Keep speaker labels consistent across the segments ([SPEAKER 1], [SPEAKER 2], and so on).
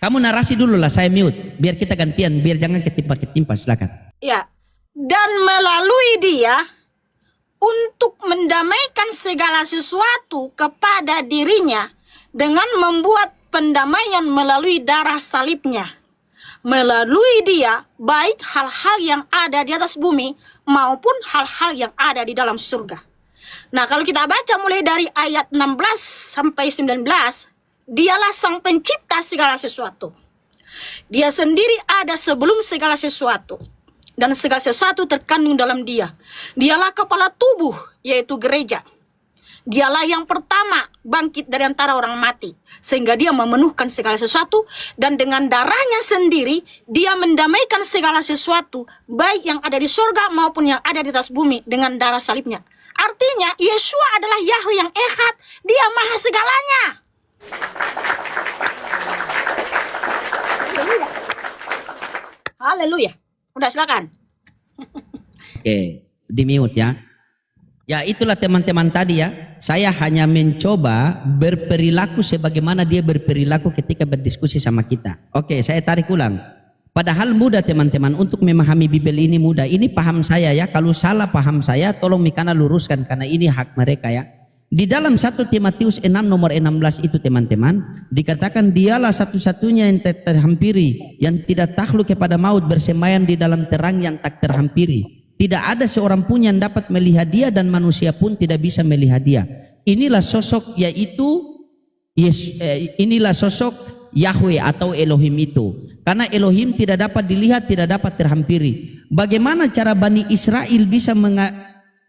[SPEAKER 1] Kamu narasi dulu lah, saya mute. Biar kita gantian, biar jangan ketimpa-ketimpa, silakan.
[SPEAKER 2] Ya, dan melalui dia untuk mendamaikan segala sesuatu kepada dirinya dengan membuat pendamaian melalui darah salibnya. Melalui dia, baik hal-hal yang ada di atas bumi maupun hal-hal yang ada di dalam surga. Nah, kalau kita baca mulai dari ayat 16 sampai 19, dialah sang pencipta segala sesuatu. Dia sendiri ada sebelum segala sesuatu. Dan segala sesuatu terkandung dalam dia. Dialah kepala tubuh, yaitu gereja. Dialah yang pertama bangkit dari antara orang mati. Sehingga dia memenuhkan segala sesuatu. Dan dengan darahnya sendiri, dia mendamaikan segala sesuatu. Baik yang ada di surga maupun yang ada di atas bumi dengan darah salibnya. Artinya, Yeshua adalah Yahweh yang Echad. Dia maha segalanya. Haleluya. Udah silakan.
[SPEAKER 1] Oke, di mute ya. Ya itulah teman-teman tadi ya. Saya hanya mencoba berperilaku sebagaimana dia berperilaku ketika berdiskusi sama kita. Oke, saya tarik ulang. Padahal mudah teman-teman untuk memahami Bible ini mudah. Ini paham saya ya. Kalau salah paham saya tolong Mikana luruskan karena ini hak mereka ya. Di dalam 1 Timotius 6 nomor 16 itu teman-teman dikatakan dialah satu-satunya yang terhampiri yang tidak takluk kepada maut bersemayam di dalam terang yang tak terhampiri. Tidak ada seorang pun yang dapat melihat dia dan manusia pun tidak bisa melihat dia. Inilah sosok yaitu inilah sosok Yahweh atau Elohim itu. Karena Elohim tidak dapat dilihat, tidak dapat terhampiri. Bagaimana cara Bani Israel bisa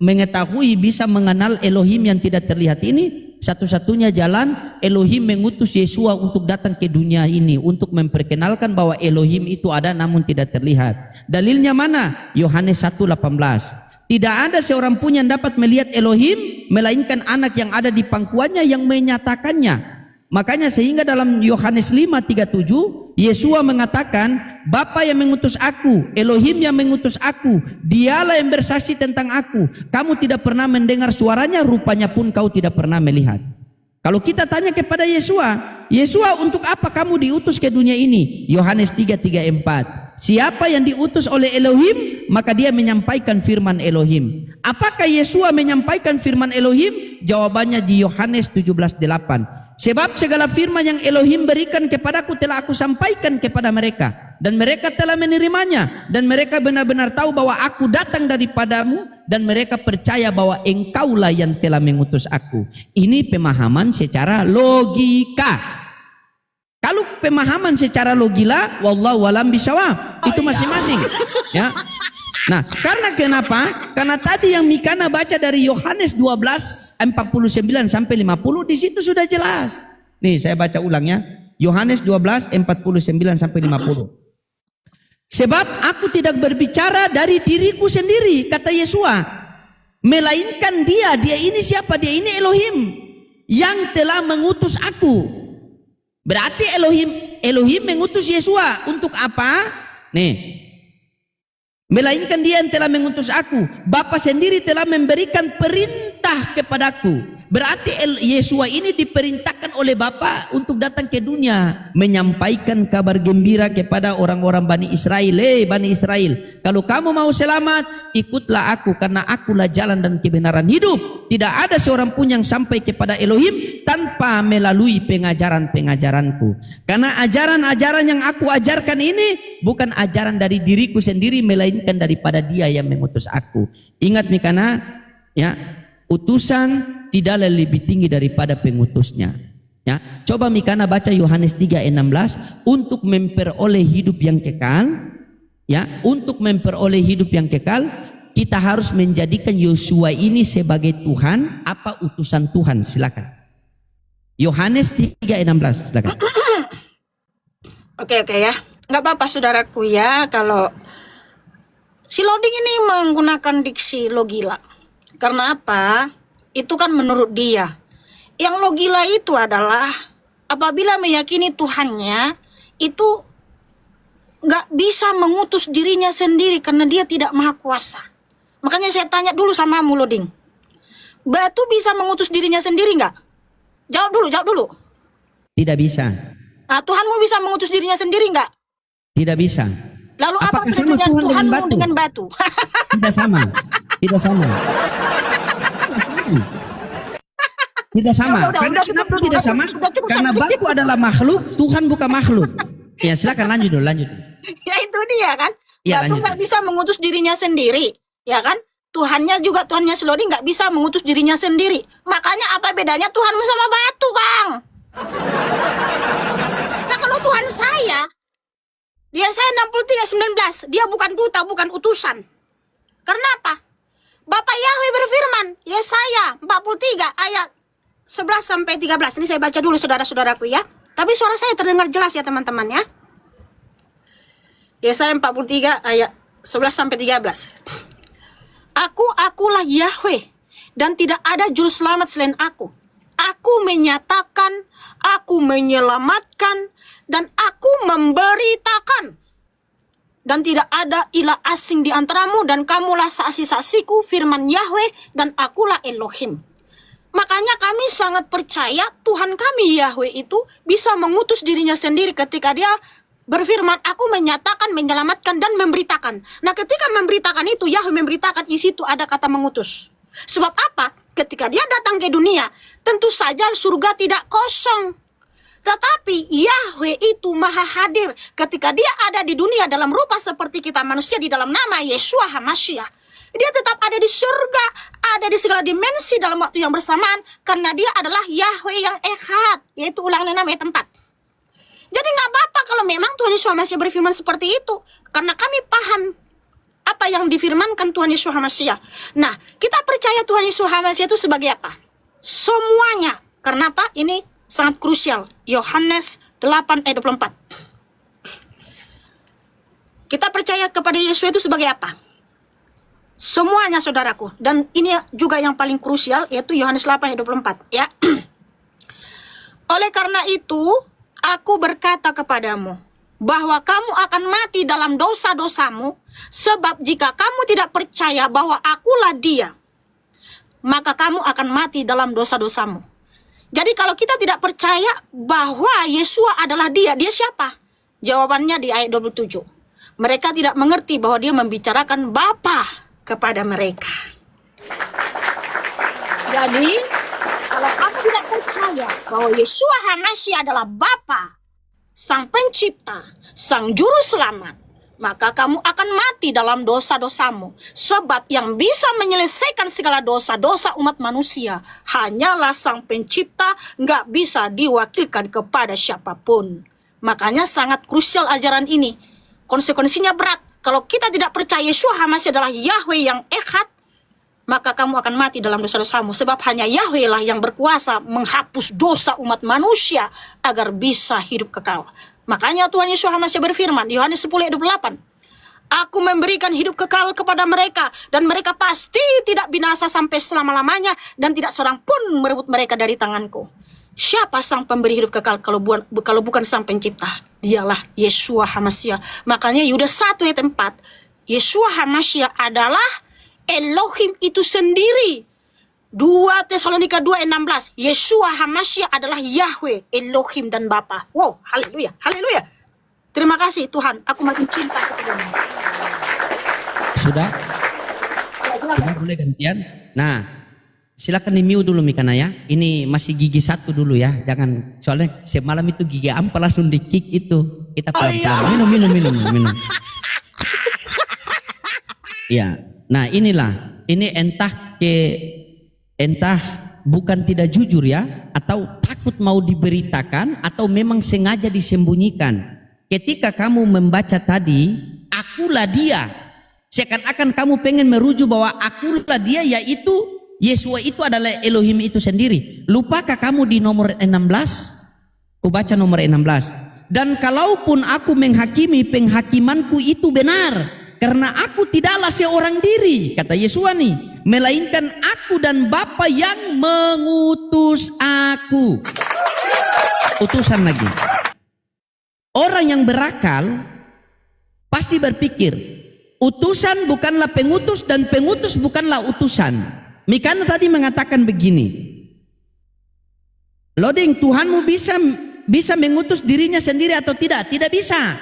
[SPEAKER 1] mengetahui, bisa mengenal Elohim yang tidak terlihat ini? Satu-satunya jalan Elohim mengutus Yeshua untuk datang ke dunia ini untuk memperkenalkan bahwa Elohim itu ada namun tidak terlihat. Dalilnya mana? Yohanes 1:18. Tidak ada seorang pun yang dapat melihat Elohim melainkan anak yang ada di pangkuannya yang menyatakannya. Makanya sehingga dalam Yohanes 5:37 Yeshua mengatakan, Bapa yang mengutus aku, Elohim yang mengutus aku, dialah yang bersaksi tentang aku. Kamu tidak pernah mendengar suaranya, rupanya pun kau tidak pernah melihat. Kalau kita tanya kepada Yeshua, Yeshua untuk apa kamu diutus ke dunia ini? Yohanes 3:3-4. Siapa yang diutus oleh Elohim, maka dia menyampaikan firman Elohim. Apakah Yeshua menyampaikan firman Elohim? Jawabannya di Yohanes 17:8. Sebab segala firman yang Elohim berikan kepadaku telah aku sampaikan kepada mereka. Dan mereka telah menerimanya. Dan mereka benar-benar tahu bahwa aku datang daripadamu. Dan mereka percaya bahwa engkaulah yang telah mengutus aku. Ini pemahaman secara logika. Kalau pemahaman secara logila, wallahu alam bisawab. Itu masing-masing. Ya. Nah, karena kenapa? Karena tadi yang Mikana baca dari Yohanes 12:49 sampai 50 di situ sudah jelas. Nih, saya baca ulang ya. Yohanes 12:49 sampai 50. Sebab aku tidak berbicara dari diriku sendiri, kata Yeshua, melainkan dia ini siapa? Dia ini Elohim yang telah mengutus aku. Berarti Elohim mengutus Yeshua untuk apa? Nih, melainkan dia yang telah mengutus aku. Bapa sendiri telah memberikan perintah kepadaku. Berarti Yeshua ini diperintahkan oleh Bapa untuk datang ke dunia, menyampaikan kabar gembira kepada orang-orang Bani Israel. Bani Israel, kalau kamu mau selamat, ikutlah aku, karena akulah jalan dan kebenaran hidup. Tidak ada seorang pun yang sampai kepada Elohim tanpa melalui pengajaran-pengajaranku. Karena ajaran-ajaran yang aku ajarkan ini bukan ajaran dari diriku sendiri, melainkan daripada dia yang mengutus aku. Ingat Mikana, ya, utusan tidaklah lebih tinggi daripada pengutusnya. Ya, coba Mikana baca Yohanes 3:16 untuk memperoleh hidup yang kekal. Ya, untuk memperoleh hidup yang kekal, kita harus menjadikan Yeshua ini sebagai Tuhan apa utusan Tuhan. Silakan. Yohanes 3:16 silakan.
[SPEAKER 2] Oke ya. Nggak apa-apa saudaraku ya kalau si Loding ini menggunakan diksi logila. Karena apa? Itu kan menurut dia. Yang logila itu adalah apabila meyakini Tuhannya itu nggak bisa mengutus dirinya sendiri karena dia tidak maha kuasa. Makanya saya tanya dulu sama Loding. Batu bisa mengutus dirinya sendiri nggak? Jawab dulu.
[SPEAKER 1] Tidak bisa.
[SPEAKER 2] Tuhanmu bisa mengutus dirinya sendiri nggak?
[SPEAKER 1] Tidak bisa.
[SPEAKER 2] Lalu apa
[SPEAKER 1] Apakah sama
[SPEAKER 2] perbedaan
[SPEAKER 1] Tuhan dengan
[SPEAKER 2] Tuhanmu
[SPEAKER 1] batu?
[SPEAKER 2] dengan batu?
[SPEAKER 1] Tidak sama. Tidak sama. Tidak sama. Tidak sama. Karena kenapa tidak sama? Karena batu adalah makhluk, Tuhan bukan makhluk. Ya silakan lanjut dulu, lanjut.
[SPEAKER 2] Ya itu dia kan.
[SPEAKER 1] Ya,
[SPEAKER 2] Batu
[SPEAKER 1] lanjut.
[SPEAKER 2] nggak bisa mengutus dirinya sendiri, ya kan? Tuhannya juga, Tuhannya Selodi nggak bisa mengutus dirinya sendiri. Makanya apa bedanya Tuhanmu sama batu, Bang? Nah kalau Tuhan saya 63:19, dia bukan duta, bukan utusan. Karena apa? Bapak Yahweh berfirman, Yesaya 43 ayat 11-13. Ini saya baca dulu saudara-saudaraku ya. Tapi suara saya terdengar jelas ya teman-teman ya. Yesaya 43 ayat 11-13. Akulah Yahweh, dan tidak ada juru selamat selain aku. Aku menyatakan, aku menyelamatkan, dan aku memberitakan. Dan tidak ada ilah asing di antaramu, dan kamulah saksi-saksiku, firman Yahweh, dan akulah Elohim. Makanya kami sangat percaya Tuhan kami Yahweh itu bisa mengutus dirinya sendiri ketika dia berfirman, aku menyatakan, menyelamatkan, dan memberitakan. Nah ketika memberitakan itu, Yahweh memberitakan, di situ ada kata mengutus. Sebab apa? Ketika dia datang ke dunia, tentu saja surga tidak kosong. Tetapi Yahweh itu maha hadir ketika dia ada di dunia dalam rupa seperti kita manusia di dalam nama Yeshua HaMashiach. Dia tetap ada di surga, ada di segala dimensi dalam waktu yang bersamaan, karena dia adalah Yahweh yang Echad, yaitu Ulangan 6 ayat 4. Jadi nggak apa-apa kalau memang Tuhan Yesus HaMashiach berfirman seperti itu, karena kami paham apa yang difirmankan Tuhan Yesus HaMashiach. Nah, kita percaya Tuhan Yesus HaMashiach itu sebagai apa? Semuanya. Karena apa? Ini sangat krusial. Yohanes 8 ayat 24. Kita percaya kepada Yesus itu sebagai apa? Semuanya saudaraku. Dan ini juga yang paling krusial, yaitu Yohanes 8 ayat 24. Ya. Oleh karena itu, aku berkata kepadamu, bahwa kamu akan mati dalam dosa-dosamu, sebab jika kamu tidak percaya bahwa akulah dia, maka kamu akan mati dalam dosa-dosamu. Jadi kalau kita tidak percaya bahwa Yeshua adalah dia siapa? Jawabannya di ayat 27. Mereka tidak mengerti bahwa dia membicarakan Bapa kepada mereka. Jadi, kalau kamu tidak percaya bahwa Yeshua HaMashiach adalah Bapa, Sang Pencipta, Sang Juru Selamat, maka kamu akan mati dalam dosa-dosamu. Sebab yang bisa menyelesaikan segala dosa-dosa umat manusia hanyalah Sang Pencipta, nggak bisa diwakilkan kepada siapapun. Makanya sangat krusial ajaran ini. Konsekuensinya berat. Kalau kita tidak percaya Yeshua HaMashiach adalah Yahweh yang Echad, maka kamu akan mati dalam dosa-dosamu. Sebab hanya Yahweh lah yang berkuasa menghapus dosa umat manusia agar bisa hidup kekal. Makanya Tuhan Yesus HaMashiach berfirman di Yohanes 10 ayat 28. Aku memberikan hidup kekal kepada mereka, dan mereka pasti tidak binasa sampai selama-lamanya, dan tidak seorang pun merebut mereka dari tanganku. Siapa sang pemberi hidup kekal kalau bukan sang pencipta? Dialah Yeshua HaMashiach. Makanya Yudas 1 ayat 4. Yeshua HaMashiach adalah Elohim itu sendiri. 2 Tesalonika 2 ayat 16. Yeshua HaMashiach adalah Yahweh, Elohim dan Bapa. Wow, haleluya, haleluya. Terima kasih Tuhan, aku makin cinta kepadamu.
[SPEAKER 1] Sudah? Sudah boleh gantian? Nah, silakan di mute dulu Mikana ya. Ini masih gigi 1 dulu ya. Jangan, soalnya semalam itu gigi 4 langsung di kick itu. Kita pelan-pelan. Minum. Ya. Nah inilah, ini entah bukan tidak jujur ya, atau takut mau diberitakan, atau memang sengaja disembunyikan. Ketika kamu membaca tadi, akulah dia, seakan-akan kamu pengen merujuk bahwa akulah dia, yaitu Yeshua itu adalah Elohim itu sendiri. Lupakah kamu di nomor 16? Ku baca nomor 16. Dan kalaupun aku menghakimi, penghakimanku itu benar. Karena aku tidaklah seorang diri, kata Yeshua nih, melainkan aku dan Bapa yang mengutus aku. Utusan lagi. Orang yang berakal pasti berpikir, utusan bukanlah pengutus dan pengutus bukanlah utusan. Mikana tadi mengatakan begini, Loading, Tuhanmu bisa bisa mengutus dirinya sendiri atau tidak? Tidak bisa.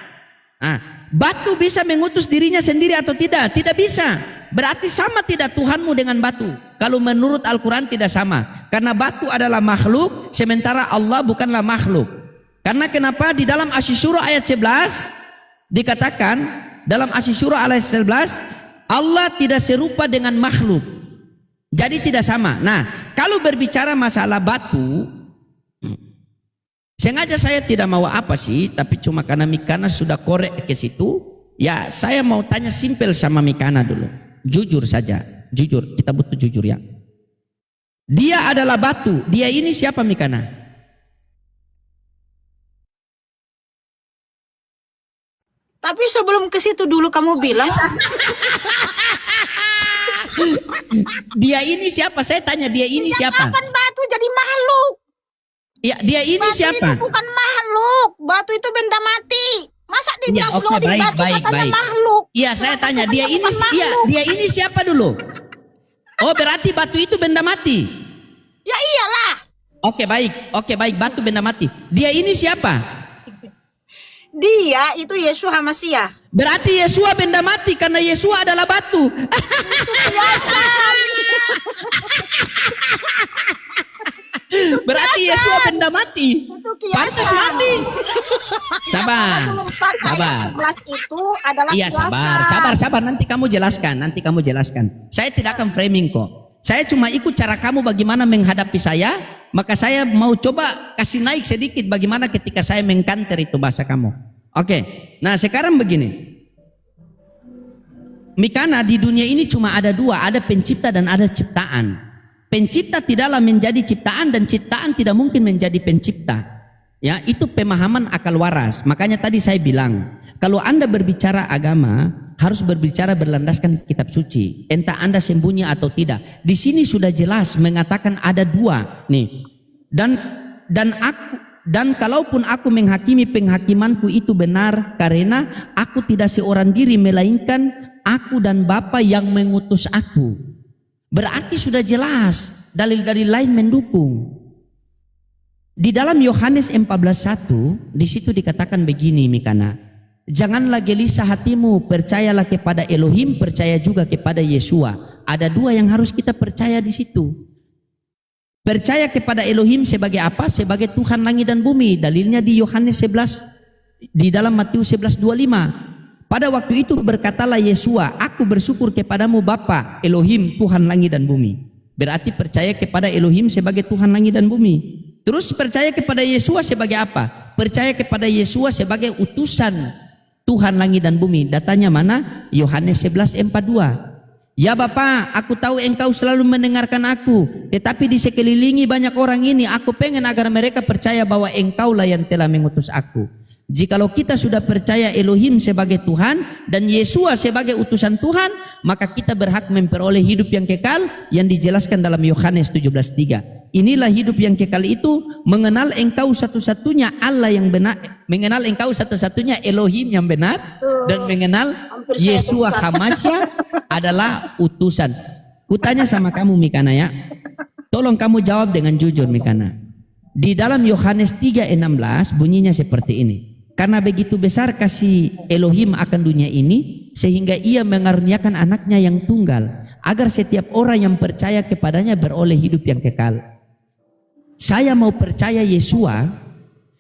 [SPEAKER 1] Batu bisa mengutus dirinya sendiri atau tidak? Tidak bisa. Berarti sama tidak Tuhanmu dengan batu? Kalau menurut Al-Quran tidak sama. Karena batu adalah makhluk, sementara Allah bukanlah makhluk. Karena kenapa? Di dalam Asy-Syura ayat 11 dikatakan, dalam Asy-Syura ayat 11, Allah tidak serupa dengan makhluk. Jadi tidak sama. Nah, kalau berbicara masalah batu, sengaja saya tidak mau apa sih, tapi cuma karena Mikana sudah korek ke situ, ya saya mau tanya simpel sama Mikana dulu. Jujur saja, jujur, kita butuh jujur ya. Dia adalah batu, dia ini siapa Mikana?
[SPEAKER 2] Tapi sebelum ke situ dulu kamu bilang
[SPEAKER 1] dia ini siapa? Saya tanya dia ini siapa?
[SPEAKER 2] kapan batu jadi makhluk?
[SPEAKER 1] Ya, dia ini
[SPEAKER 2] Batu
[SPEAKER 1] siapa?
[SPEAKER 2] itu bukan makhluk, batu itu benda mati. Masa dibilang
[SPEAKER 1] oke,
[SPEAKER 2] loading
[SPEAKER 1] baik,
[SPEAKER 2] batu
[SPEAKER 1] baik,
[SPEAKER 2] katanya
[SPEAKER 1] baik.
[SPEAKER 2] makhluk?
[SPEAKER 1] Iya, saya tanya dia ini,
[SPEAKER 2] Bukan
[SPEAKER 1] iya,
[SPEAKER 2] makhluk.
[SPEAKER 1] dia ini siapa dulu? Oh, berarti batu itu benda mati.
[SPEAKER 2] Ya iyalah.
[SPEAKER 1] Oke, baik, batu benda mati. Dia ini siapa?
[SPEAKER 2] Dia itu Yesua Hamasiah.
[SPEAKER 1] Berarti Yesua benda mati karena Yesua adalah batu. Berarti Yesua benda mati.
[SPEAKER 2] Itu kiasan.
[SPEAKER 1] Pantas mati. Sabar. Sabar.
[SPEAKER 2] 11 itu adalah
[SPEAKER 1] Iya, sabar. Nanti kamu jelaskan. Saya tidak akan framing kok. Saya cuma ikut cara kamu bagaimana menghadapi saya. Maka saya mau coba kasih naik sedikit bagaimana ketika saya mengkanter itu bahasa kamu. Oke. Nah, sekarang begini. Mikana, di dunia ini cuma ada dua, ada pencipta dan ada ciptaan. Pencipta tidaklah menjadi ciptaan dan ciptaan tidak mungkin menjadi pencipta. Ya, itu pemahaman akal waras. Makanya tadi saya bilang, kalau Anda berbicara agama, harus berbicara berlandaskan kitab suci. Entah Anda sembunyi atau tidak. Di sini sudah jelas mengatakan ada dua nih. Dan kalaupun aku menghakimi, penghakimanku itu benar karena aku tidak seorang diri melainkan aku dan Bapa yang mengutus aku. Berarti sudah jelas dalil-dalil lain mendukung. Di dalam Yohanes 14:1 di situ dikatakan begini Mikana, janganlah gelisah hatimu, percayalah kepada Elohim, percaya juga kepada Yesua. Ada dua yang harus kita percaya di situ. Percaya kepada Elohim sebagai apa? Sebagai Tuhan langit dan bumi. Dalilnya di Yohanes 11, di dalam Matius 11:25. Pada waktu itu berkatalah Yesua, aku bersyukur kepadamu Bapa, Elohim, Tuhan langit dan bumi. Berarti percaya kepada Elohim sebagai Tuhan langit dan bumi. Terus percaya kepada Yesua sebagai apa? Percaya kepada Yesua sebagai utusan Tuhan langit dan bumi. Datanya mana? Yohanes 11:42. Ya Bapa, aku tahu engkau selalu mendengarkan aku, tetapi di sekelilingi banyak orang ini, aku pengen agar mereka percaya bahwa engkaulah yang telah mengutus aku. Jikalau kita sudah percaya Elohim sebagai Tuhan dan Yesua sebagai utusan Tuhan, maka kita berhak memperoleh hidup yang kekal yang dijelaskan dalam Yohanes 17:3. Inilah hidup yang kekal itu, mengenal engkau satu-satunya Allah yang benar, mengenal engkau satu-satunya Elohim yang benar, dan mengenal Yesua Hamasiah adalah utusan. Kutanya sama kamu Mikana ya, tolong kamu jawab dengan jujur Mikana. Di dalam Yohanes 3:16 bunyinya seperti ini. Karena begitu besar kasih Elohim akan dunia ini, sehingga ia mengaruniakan anaknya yang tunggal, agar setiap orang yang percaya kepadanya beroleh hidup yang kekal. Saya mau percaya Yesua,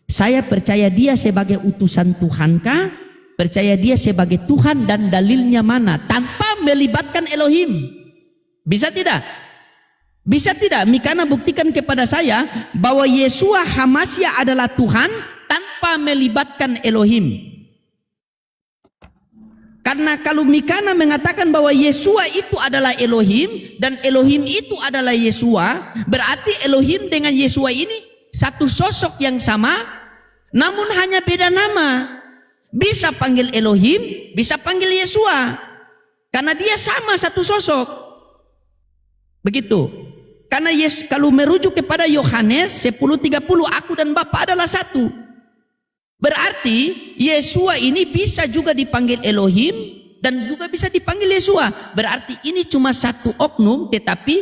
[SPEAKER 1] saya percaya dia sebagai utusan Tuhankah, percaya dia sebagai Tuhan dan dalilnya mana, tanpa melibatkan Elohim. Bisa tidak? Bisa tidak? Mikana buktikan kepada saya bahwa Yesua Hamasiah adalah Tuhan tanpa melibatkan Elohim. Karena kalau Mikana mengatakan bahwa Yesua itu adalah Elohim dan Elohim itu adalah Yesua, berarti Elohim dengan Yesua ini satu sosok yang sama, namun hanya beda nama. Bisa panggil Elohim, bisa panggil Yesua, karena dia sama satu sosok. Begitu. Karena kalau merujuk kepada Yohanes 10:30, aku dan Bapa adalah satu. Berarti Yesua ini bisa juga dipanggil Elohim dan juga bisa dipanggil Yesua. Berarti ini cuma satu oknum tetapi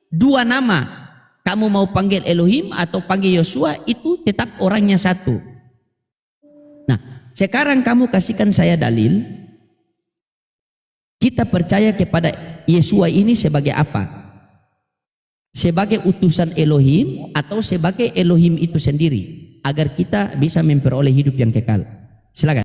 [SPEAKER 1] dua nama. kamu mau panggil Elohim atau panggil Yosua, itu tetap orangnya satu. Nah, sekarang kamu kasihkan saya dalil, kita percaya kepada Yesua ini sebagai apa? Sebagai utusan Elohim atau sebagai Elohim itu sendiri, agar kita bisa memperoleh hidup yang kekal. Silakan.